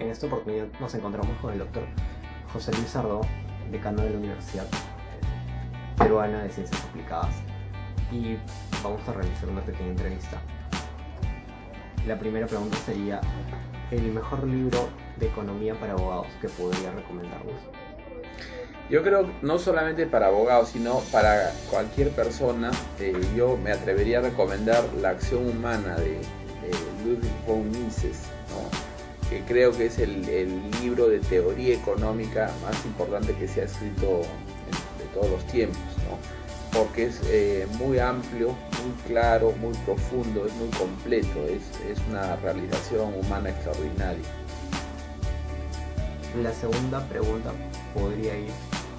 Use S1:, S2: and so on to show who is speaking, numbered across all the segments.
S1: En esta oportunidad nos encontramos con el doctor José Luis Sardó, decano de la Universidad Peruana de Ciencias Aplicadas, y vamos a realizar una pequeña entrevista. La primera pregunta sería: ¿el mejor libro de economía para abogados que podría recomendarnos?
S2: Yo creo no solamente para abogados, sino para cualquier persona. Yo me atrevería a recomendar La acción humana de Ludwig von Mises, ¿no? Que creo que es el libro de teoría económica más importante que se ha escrito de todos los tiempos, ¿no? Porque es muy amplio, muy claro, muy profundo, es muy completo, es una realización humana extraordinaria.
S1: La segunda pregunta podría ir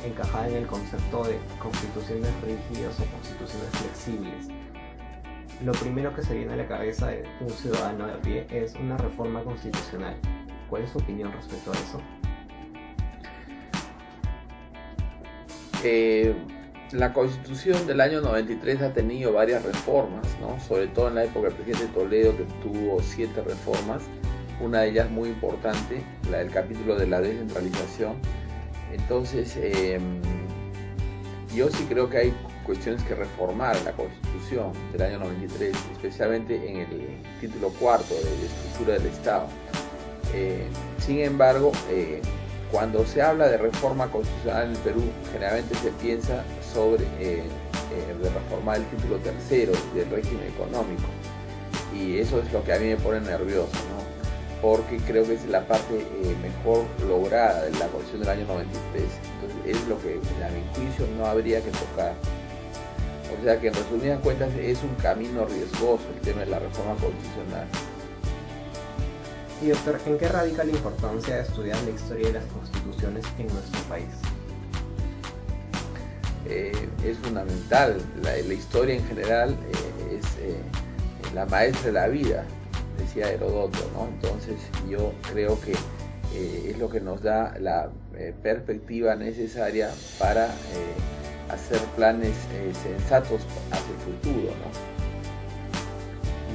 S1: encajada en el concepto de constituciones rígidas o constituciones flexibles. Lo primero que se viene a la cabeza de un ciudadano de a pie es una reforma constitucional. ¿Cuál es su opinión respecto a eso?
S2: La Constitución del año 93 ha tenido varias reformas, ¿no? Sobre todo en la época del presidente Toledo, que tuvo 7 reformas. Una de ellas muy importante, la del capítulo de la descentralización. Entonces, yo sí creo que hay cuestiones que reformar en la Constitución del año 93, especialmente en el título cuarto de estructura del Estado. Sin embargo, cuando se habla de reforma constitucional en el Perú, generalmente se piensa sobre de reformar el título tercero del régimen económico, y eso es lo que a mí me pone nervioso, ¿no? Porque creo que es la parte mejor lograda de la Constitución del año 93. Entonces es lo que a mi juicio no habría que tocar. O sea que, en resumidas cuentas, es un camino riesgoso el tema de la reforma constitucional.
S1: Y doctor, ¿en qué radica la importancia de estudiar la historia de las constituciones en nuestro país?
S2: Es fundamental. La historia en general es la maestra de la vida, decía Heródoto, ¿no? Entonces yo creo que es lo que nos da la perspectiva necesaria para hacer planes sensatos hacia el futuro, ¿no?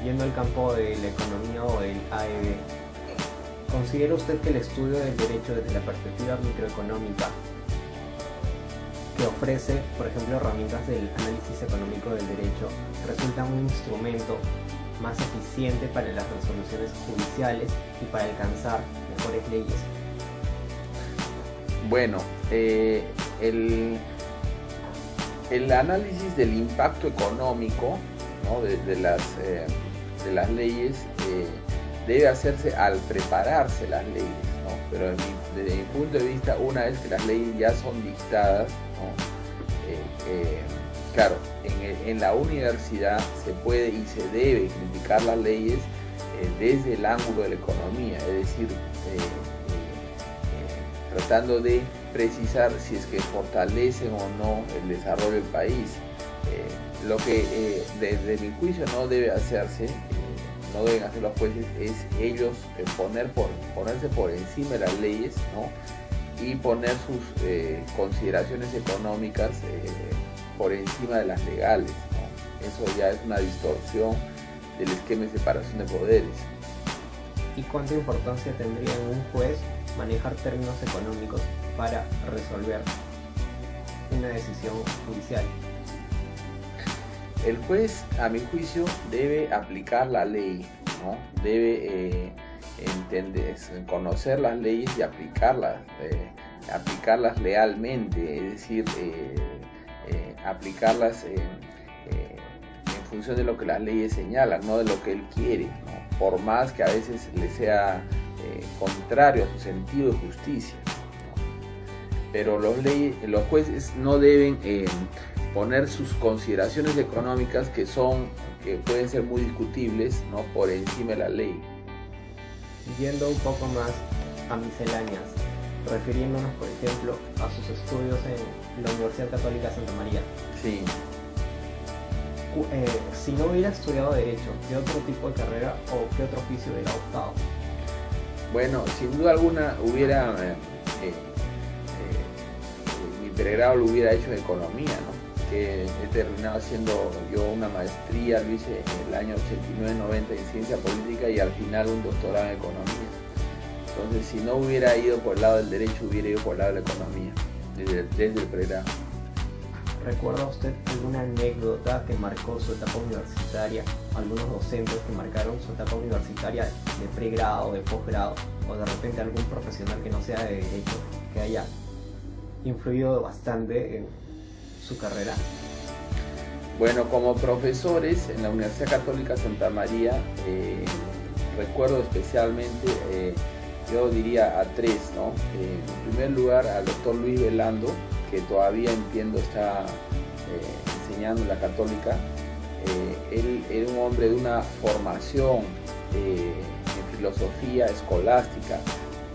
S1: Yendo al campo de la economía o del AEB, ¿considera usted que el estudio del derecho desde la perspectiva microeconómica, que ofrece, por ejemplo, herramientas del análisis económico del derecho, resulta un instrumento más eficiente para las resoluciones judiciales y para alcanzar mejores leyes?
S2: Bueno, el análisis del impacto económico, ¿no? de las leyes debe hacerse al prepararse las leyes, ¿no? Pero desde mi punto de vista, una vez que las leyes ya son dictadas, ¿no? Claro, en la universidad se puede y se debe criticar las leyes desde el ángulo de la economía, es decir, tratando de precisar si es que fortalecen o no el desarrollo del país. Lo que desde mi juicio no debe hacerse, no deben hacer los jueces, es ellos ponerse por encima de las leyes, ¿no? Y poner sus consideraciones económicas por encima de las legales, ¿no? Eso ya es una distorsión del esquema de separación de poderes.
S1: ¿Y cuánta importancia tendría en un juez manejar términos económicos para resolver una decisión judicial?
S2: El juez, a mi juicio, debe aplicar la ley, ¿no? Debe conocer las leyes y aplicarlas lealmente, es decir, aplicarlas en función de lo que las leyes señalan, no de lo que él quiere, ¿no? Por más que a veces le sea contrario a su sentido de justicia, ¿no? Pero los jueces no deben poner sus consideraciones económicas, que pueden ser muy discutibles, ¿no? Por encima de la ley.
S1: Yendo un poco más a misceláneas, refiriéndonos, por ejemplo, a sus estudios en la Universidad Católica Santa María.
S2: Sí.
S1: Si no hubiera estudiado Derecho, ¿qué otro tipo de carrera o qué otro oficio hubiera optado?
S2: Bueno, sin duda alguna mi pregrado lo hubiera hecho en Economía, ¿no? Que he terminado haciendo yo una maestría, lo hice en el año 89-90 en Ciencia Política, y al final un doctorado en Economía. Entonces, si no hubiera ido por el lado del derecho, hubiera ido por el lado de la economía, desde el pregrado.
S1: ¿Recuerda usted alguna anécdota que marcó su etapa universitaria? ¿Algunos docentes que marcaron su etapa universitaria de pregrado, de posgrado? ¿O de repente algún profesional que no sea de derecho que haya influido bastante en su carrera?
S2: Bueno, como profesores en la Universidad Católica Santa María, recuerdo especialmente, yo diría a tres, ¿no? En primer lugar, al doctor Luis Velando, que todavía entiendo está enseñando en la Católica. Él era un hombre de una formación en filosofía escolástica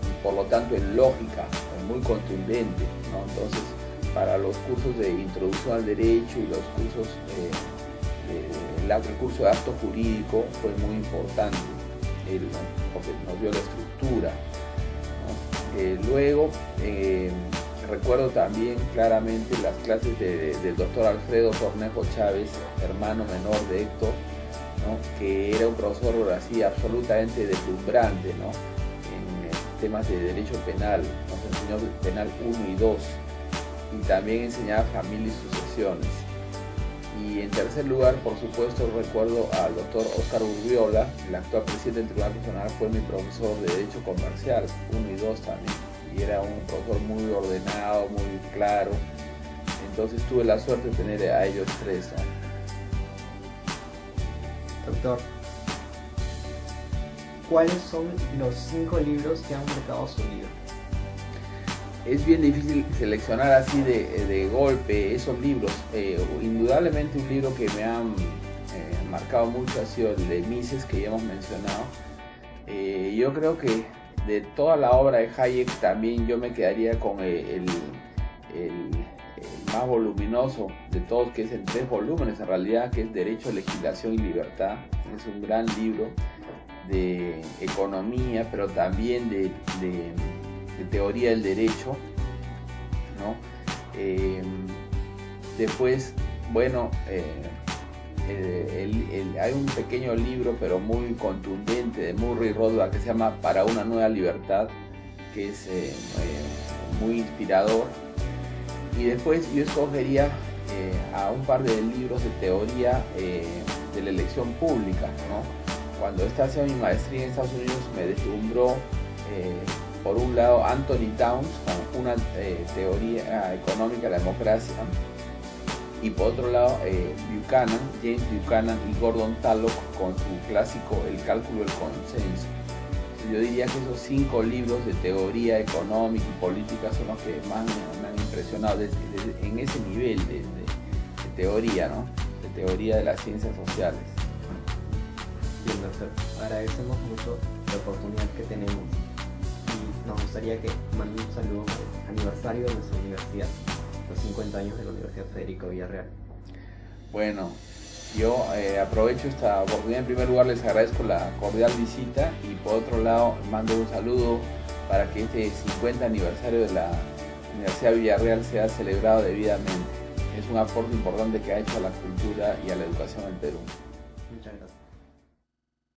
S2: y por lo tanto en lógica muy contundente, ¿no? Entonces, para los cursos de introducción al derecho y los cursos el curso de acto jurídico fue muy importante, porque nos dio la estructura, ¿no? Luego recuerdo también claramente las clases del doctor Alfredo Cornejo Chávez, hermano menor de Héctor, ¿no? Que era un profesor así absolutamente deslumbrante, ¿no? En temas de derecho penal, nos enseñó penal 1 y 2 y también enseñaba familia y sucesiones. Y en tercer lugar, por supuesto, recuerdo al doctor Óscar Urbiola, el actual presidente del Tribunal Constitucional, fue mi profesor de Derecho Comercial 1 y 2 también, y era un profesor muy ordenado, muy claro. Entonces tuve la suerte de tener a ellos tres, ¿no?
S1: Doctor, ¿cuáles son los 5 libros que han marcado su vida?
S2: Es bien difícil seleccionar así de golpe esos libros. Indudablemente un libro que me ha marcado mucho ha sido el de Mises, que ya hemos mencionado. Yo creo que de toda la obra de Hayek también yo me quedaría con el más voluminoso de todos, que es en 3 volúmenes en realidad, que es Derecho, Legislación y Libertad. Es un gran libro de economía, pero también de teoría del derecho, ¿no? Después, bueno, hay un pequeño libro pero muy contundente de Murray Rothbard que se llama Para una nueva libertad, que es muy inspirador. Y después yo escogería a un par de libros de teoría de la elección pública, ¿no? Cuando estaba haciendo mi maestría en Estados Unidos me deslumbró por un lado Anthony Towns con una teoría económica de la democracia, y por otro lado James Buchanan y Gordon Tullock con su clásico El cálculo del consenso. Yo diría que esos 5 libros de teoría económica y política son los que más me han impresionado en ese nivel de teoría, ¿no? De teoría de las ciencias sociales.
S1: Bien, doctor, agradecemos mucho la oportunidad que tenemos y nos gustaría que mande un saludo por el aniversario de nuestra universidad, los 50 años de la Universidad Federico Villarreal.
S2: Bueno, yo aprovecho esta oportunidad. En primer lugar les agradezco la cordial visita y por otro lado mando un saludo para que este 50 aniversario de la Universidad Villarreal sea celebrado debidamente. Es un aporte importante que ha hecho a la cultura y a la educación en Perú.
S1: Muchas gracias.